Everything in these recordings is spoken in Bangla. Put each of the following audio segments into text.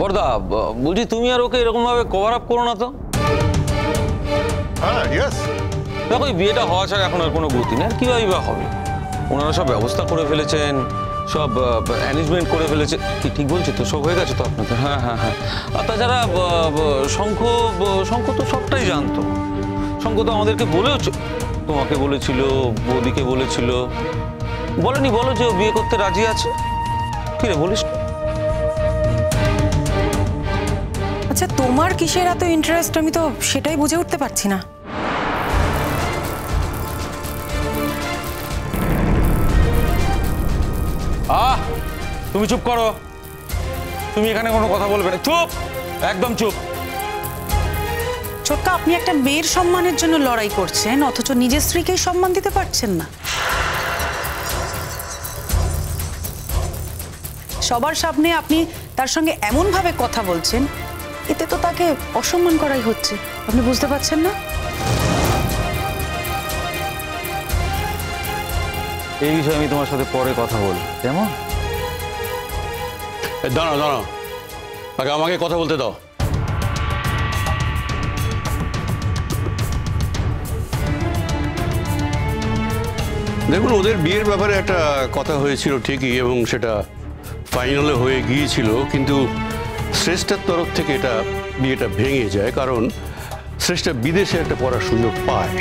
বড়দা, বলছি তুমি আর ওকে এরকম ভাবে কভার আপ করো না তো। হ্যাঁ, ইয়েস। দেখো, এই বিয়েটা হওয়া ছাড়া এখন আর কোনো গতি নেই, আর কিভাবে বা হবে? ওনারা সব ব্যবস্থা করে ফেলেছেন, সব অ্যারেঞ্জমেন্ট করে ফেলেছে। কি ঠিক বলছি তো? সব হয়ে গেছে তো আপনাদের? হ্যাঁ হ্যাঁ হ্যাঁ। আর তাছাড়া শঙ্খ তো সবটাই জানতো। শঙ্খ তো আমাদেরকে বলেও, তোমাকে বলেছিল, বৌদিকে বলেছিল। বলেনি? বলো যে ও বিয়ে করতে রাজি আছে। কি রে, বলিস? আচ্ছা, তোমার কিসের এত ইন্টারেস্ট আমি তো সেটাই বুঝে উঠতে পারছি না। তুমি চুপ করো। তুমি এখানে কোনো কথা বলবে না। চুপ, একদম চুপ। ছোটকা, আপনি একটা মেয়ের সম্মানের জন্য লড়াই করছেন, অথচ নিজের স্ত্রীকেই সম্মান দিতে পারছেন না। সবার সামনে আপনি তার সঙ্গে এমন ভাবে কথা বলছেন, এতে তো তাকে অসম্মান করাই হচ্ছে। আপনি বুঝতে পারছেন না? এই বিষয়ে আমি তোমার সাথে পরে কথা বলবো, কেমন? দাঁড়াও দাঁড়াও, আগে আমাকে কথা বলতে দাও। দেখুন, ওদের বিয়ের ব্যাপারে একটা কথা হয়েছিল ঠিকই, এবং সেটা ফাইনালে হয়ে গিয়েছিল, কিন্তু শ্রেষ্ঠার তরফ থেকে এটা বিয়েটা ভেঙে যায়, কারণ শ্রেষ্ঠা বিদেশে একটা পড়ার সুযোগ পায়।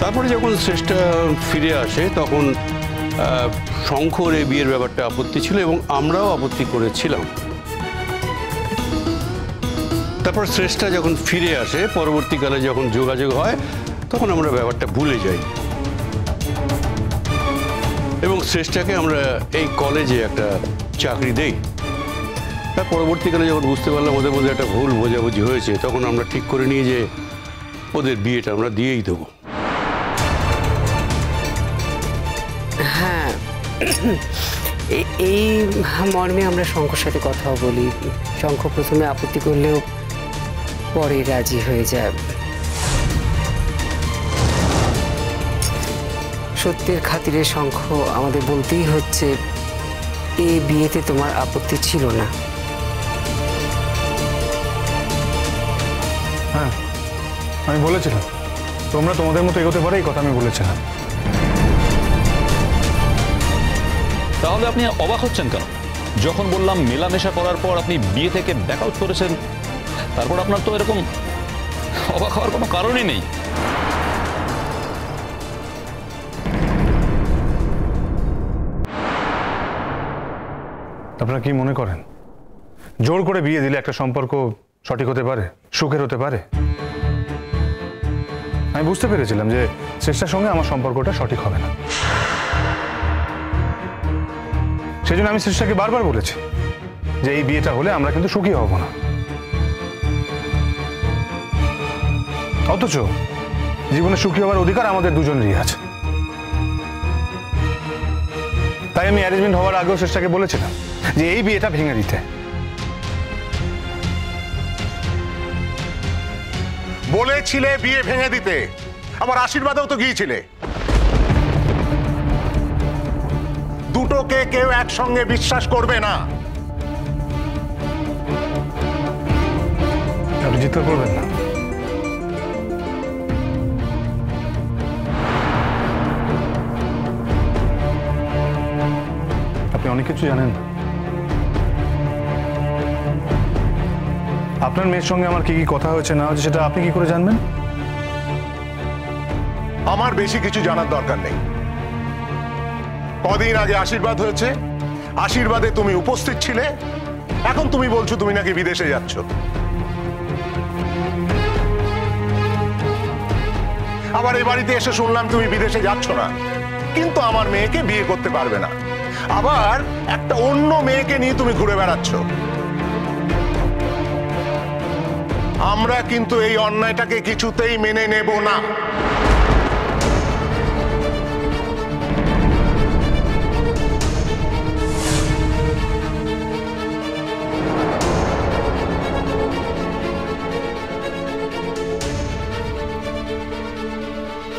তারপরে যখন শ্রেষ্ঠা ফিরে আসে তখন শঙ্কর এই বিয়ের ব্যাপারটা আপত্তি ছিল, এবং আমরাও আপত্তি করেছিলাম। তারপর শ্রেষ্ঠা যখন ফিরে আসে, পরবর্তীকালে যখন যোগাযোগ হয়, তখন আমরা ব্যাপারটা ভুলে যাই, এবং শ্রেষ্ঠাকে আমরা এই কলেজে একটা চাকরি দেই। তার পরবর্তীকালে যখন বুঝতে পারলাম ওদের মধ্যে একটা ভুল বোঝাবুঝি হয়েছে, তখন আমরা ঠিক করে নিই যে ওদের বিয়েটা আমরা দিয়েই দেবো। হ্যাঁ, এই মর্মে আমরা শঙ্কর সাথে কথাও বলি। শঙ্খ প্রথমে আপত্তি করলেও পরে রাজি হয়ে যায়। সত্যের খাতিরে শঙ্খ আমাদের বলতেই হচ্ছে, এই বিয়েতে তোমার আপত্তি ছিল না। হ্যাঁ, আমি বলেছিলাম তোমরা তোমাদের মতো এগোতে পারো, এই কথা আমি বলেছিলাম। তাহলে আপনি অবাক হচ্ছেন কেন? যখন বললাম মেলামেশা করার পর আপনি বিয়ে থেকে ব্যাক আউট করেছেন, তারপর আপনার তো এরকম অবাক হওয়ার কোনো কারণই নেই। আপনারা কি মনে করেন জোর করে বিয়ে দিলে একটা সম্পর্ক সঠিক হতে পারে, সুখের হতে পারে? আমি বুঝতে পেরেছিলাম যে শ্রেষ্ঠার সঙ্গে আমার সম্পর্কটা সঠিক হবে না। সেই জন্য আমি শ্রেষ্ঠাকে বারবার বলেছি যে এই বিয়েটা হলে আমরা কিন্তু সুখী হব না। অথচ জীবনে সুখী হওয়ার অধিকার আমাদের দুজনেরই আছে। তাই আমি অ্যারেঞ্জমেন্ট হওয়ার আগেও শ্রেষ্ঠাকে বলেছিলাম যে এই বিয়েটা ভেঙে দিতে। বলেছিলে বিয়ে ভেঙে দিতে, আমার আশীর্বাদেও তো গিয়েছিলে। দুটোকে কেউ একসঙ্গে বিশ্বাস করবে না। আপনি চিৎকার করবেন না। আপনি অনেক কিছু জানেন না। আপনার মেয়ের সঙ্গে আমার কি কি কথা হয়েছে না হয়েছে সেটা আপনি কি করে জানবেন? আমার বেশি কিছু জানার দরকার নেই। কদিন আগে আশীর্বাদ হয়েছে, আশীর্বাদে তুমি উপস্থিত ছিলে, এখন তুমি বলছো তুমি নাকি বিদেশে যাচ্ছ। আবার এই বাড়িতে এসে শুনলাম তুমি বিদেশে যাচ্ছ না, কিন্তু আমার মেয়েকে বিয়ে করতে পারবে না। আবার একটা অন্য মেয়েকে নিয়ে তুমি ঘুরে বেড়াচ্ছ। আমরা কিন্তু এই অন্যায়টাকে কিছুতেই মেনে নেব না।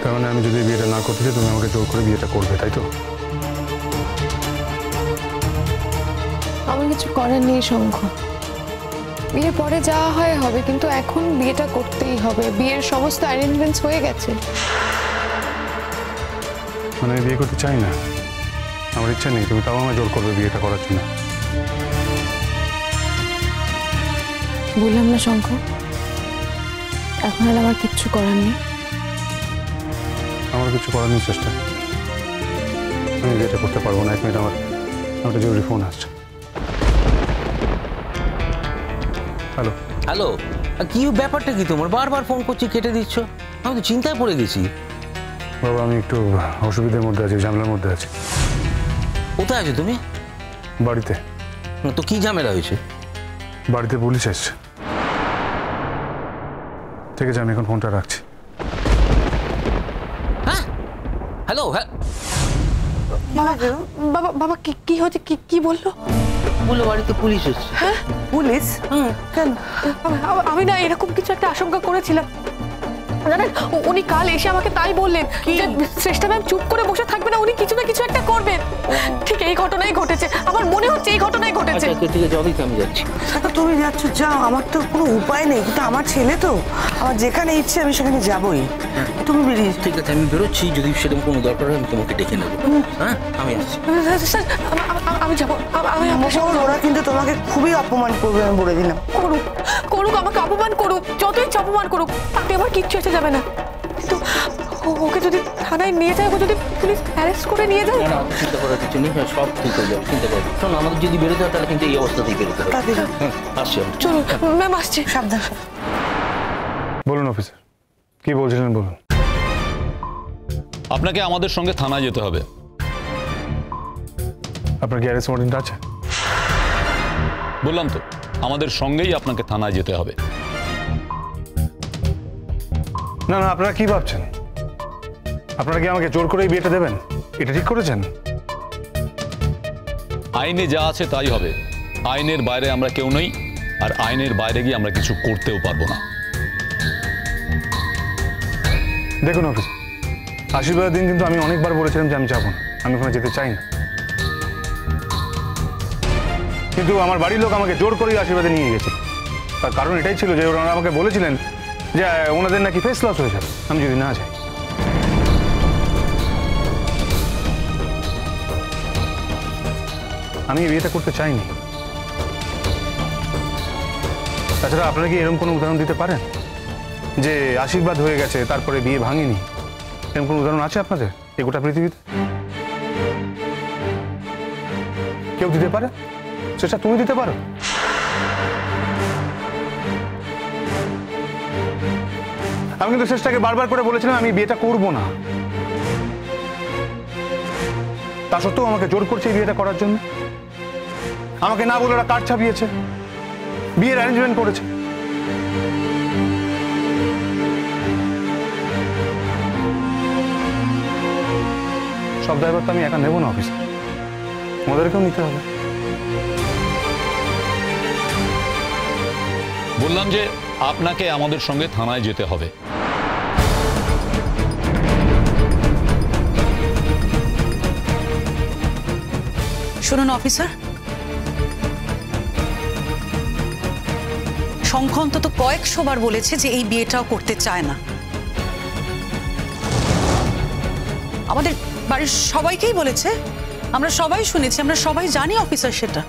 তার মানে আমি যদি বিয়েটা না করতে চাই তুমি আমাকে জোর করে বিয়েটা করবে, তাই তো? আমার কিছু করার নেই শঙ্খ। বিয়ের পরে যা হয় হবে, কিন্তু এখন বিয়েটা করতেই হবে। বিয়ের সমস্ত অ্যারেঞ্জমেন্টস হয়ে গেছে। মানে আমি বিয়ে করতে চাই না, আমার ইচ্ছা নেই, তুমি তাও আমায় জোর করবে বিয়েটা করার জন্য। বললাম না শঙ্খ, এখন আর আমার কিচ্ছু করার নেই। আমার কিছু করার নেই চেষ্টা, আমি বিয়েটা করতে পারবো না। 1 মিনিট, আমার একটা জরুরি ফোন আসছে। হ্যালো। হ্যালো, কি ব্যাপারটা কি তোমার? বারবার ফোন করছি, কেটে দিচ্ছ। আমি তো চিন্তায় পড়ে গেছি। বাবা, আমি একটু অসুবিধার মধ্যে আছি, ঝামেলার মধ্যে আছি। কোথায় আছো তুমি? বাড়িতে। তো কি ঝামেলা হয়েছে? বাড়িতে পুলিশ এসছে। ঠিক আছে, আমি এখন ফোনটা রাখছি। হ্যাঁ, হ্যালো। হ্যাঁ, বাবা বাবা কি হচ্ছে? কি বললো? বললো বাড়িতে পুলিশ এসছে। হ্যাঁ, পুলিশ? কেন? আমি না এরকম কিছু একটা আশঙ্কা করেছিলাম, জানেন। উনি কাল এসে আমাকে তাই বললেন যে শ্রেষ্ঠা ম্যাম চুপ করে বসে থাকবে না, উনি কিছু না কিছু একটা করবেন। ঠিক এই ঘটনাই ঘটেছে, আমার মনে হচ্ছে এই ঘটনাই ঘটেছে। ঠিক আছে, অবশ্যই আমি যাচ্ছি। তুমি যাচ্ছ, যাও, আমার তো কোনো উপায় নেই, কিন্তু আমার ছেলে তো, আমার যেখানে ইচ্ছে আমি সেখানে যাবই। তুমি বেরিয়ে। ঠিক আছে, আমি বেরোচ্ছি। যদি সেরকম কোনো দরকার হয় আমি তোমাকে ডেকে নেবো। হ্যাঁ, আমি আসছি। স্যার, আমি যাবো। আমি ওরা কিন্তু তোমাকে খুবই অপমান করবে, আমি বলে দিলাম। করুক করুক, আমাকে অপমান করুক, যতই অপমান করুক, তাতে আমার কিচ্ছু এসে যাবে না। কিন্তু ওকে যদি থানায় নিয়ে যায়, ও যদি পুলিশ অ্যারেস্ট করে নিয়ে যায়, না, চিন্তা করার কিছু নেই, সব ঠিক হয়ে যাবে, চিন্তা করো। শোনো, আমাদের যদি বেরোতে হয় তাহলে কিন্তু এই অবস্থাতেই বেরোতে হবে। আসছি আমি। চলো ম্যাম, আসছি। সাবধান। বলুন অফিসার, কি বলছিলেন বলুন। আপনাকে আমাদের সঙ্গে থানায় যেতে হবে। আপনার কি অ্যারেস্ট ওয়ারেন্ট আছে? বললাম তো, আমাদের সঙ্গেই আপনাকে থানায় যেতে হবে। না না, আপনারা কি ভাবছেন? আপনারা কি আমাকে জোর করে বিয়েটা দেবেন? এটা ঠিক করেছেন? আইনে যা আছে তাই হবে। আইনের বাইরে আমরা কেউ নই, আর আইনের বাইরে গিয়ে আমরা কিছু করতেও পারবো না। দেখুন অফিস, আশীর্বাদের দিন কিন্তু আমি অনেকবার বলেছিলাম যে আমি যাবো না, আমি ওখানে যেতে চাই না। কিন্তু আমার বাড়ির লোক আমাকে জোর করেই আশীর্বাদে নিয়ে গেছে। তার কারণ এটাই ছিল যে ওনারা আমাকে বলেছিলেন যে ওনাদের নাকি ফেস লস হয়ে যাবে আমি যদি না যাই। আমি এই বিয়েটা করতে চাইনি। তাছাড়া আপনারা কি এরকম কোনো উদাহরণ দিতে পারেন যে আশীর্বাদ হয়ে গেছে তারপরে বিয়ে ভাঙেনি? এরকম কোনো উদাহরণ আছে আপনাদের এই গোটা পৃথিবীতে? কেউ দিতে পারে? সেটা তুমি দিতে পারো? আমি কিন্তু শেষটাকে বারবার করে বলেছিলাম আমি বিয়েটা করব না। তা সত্ত্বেও আমাকে জোর করছে এই বিয়েটা করার জন্য। আমাকে না বলে ওরা কার্ড ছাপিয়েছে, বিয়ের অ্যারেঞ্জমেন্ট করেছে। সব দায়ভার তো আমি একা নেব না অফিসে, ওদেরকেও নিতে হবে। বললাম যে আপনাকে আমাদের সঙ্গে থানায় যেতে হবে। শুনুন অফিসার, শঙ্খ অন্তত কয়েকশোবার বলেছে যে এই বিয়েটাও করতে চায় না। আমাদের বাড়ির সবাইকেই বলেছে, আমরা সবাই শুনেছি, আমরা সবাই জানি অফিসার সেটা।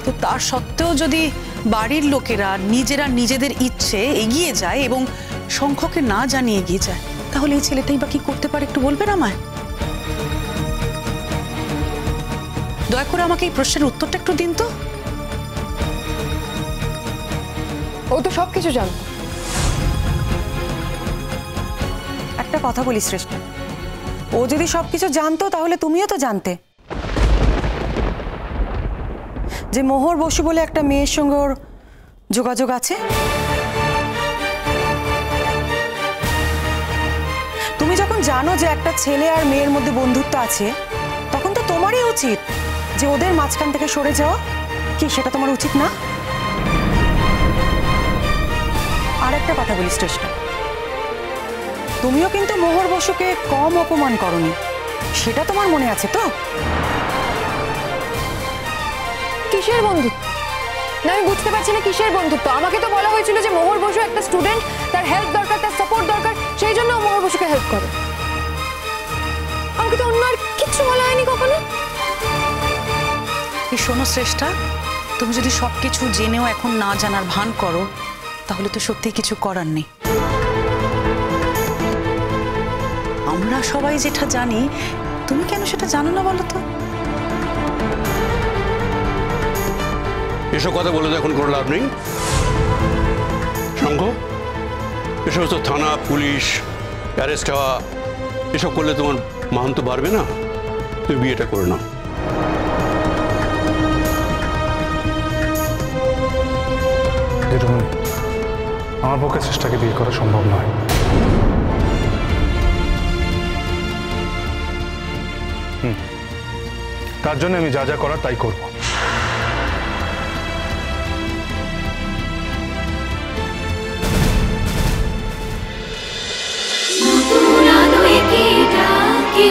তো তার সত্ত্বেও যদি বাড়ির লোকেরা নিজেরা নিজেদের ইচ্ছে এগিয়ে যায় এবং শঙ্খকে না জানিয়ে এগিয়ে যায়, তাহলে এই ছেলেটাই বা কি করতে পারে একটু বলবেন আমায়? দয়া করে আমাকে এই প্রশ্নের উত্তরটা একটু দিন তো। ও তো সবকিছু জানতো। একটা কথা বলি শ্রেষ্ঠা, ও যদি সবকিছু জানতো তাহলে তুমিও তো জানতে যে মোহর বসু বলে একটা মেয়ের সঙ্গে ওর যোগাযোগ আছে। তুমি যখন জানো যে একটা ছেলে আর মেয়ের মধ্যে বন্ধুত্ব আছে, তখন তো তোমারই উচিত যে ওদের মাঝখান থেকে সরে যাওয়া। কি সেটা তোমার উচিত না? আর একটা কথা বলি শ্রেষ্ঠা, তুমিও কিন্তু মোহর বসুকে কম অপমান করনি, সেটা তোমার মনে আছে তো? কিসের বন্ধুত্ব? না আমি বুঝতে পারছি না কিসের বন্ধুত্ব। আমাকে তো বলা হয়েছিল যে মোহর বসু একটা স্টুডেন্ট, তার হেল্প দরকার, তার সাপোর্ট দরকার, সেই জন্য মোহর বসুকে হেল্প করে। আমাকে তো অন্য আর কিছু বলা হয়নি কখনো। এই শোনো শ্রেষ্ঠা, তুমি যদি সবকিছু জেনেও এখন না জানার ভান করো তাহলে তো সত্যি কিছু করার নেই। আমরা সবাই যেটা জানি তুমি কেন সেটা জানো না বলো তো? এসব কথা বলে তো এখন কোনো লাভ নেই। শঙ্খ, এসব তো থানা, পুলিশ, অ্যারেস্ট হওয়া, এসব করলে তোমার মান তো বাড়বে না। তুমি বিয়েটা করে নাও। জেঠুমনি, আমার পক্ষে চেষ্টাকে বিয়ে করা সম্ভব নয়। তার জন্য আমি যা যা করার তাই করব। Motuna no ikita, que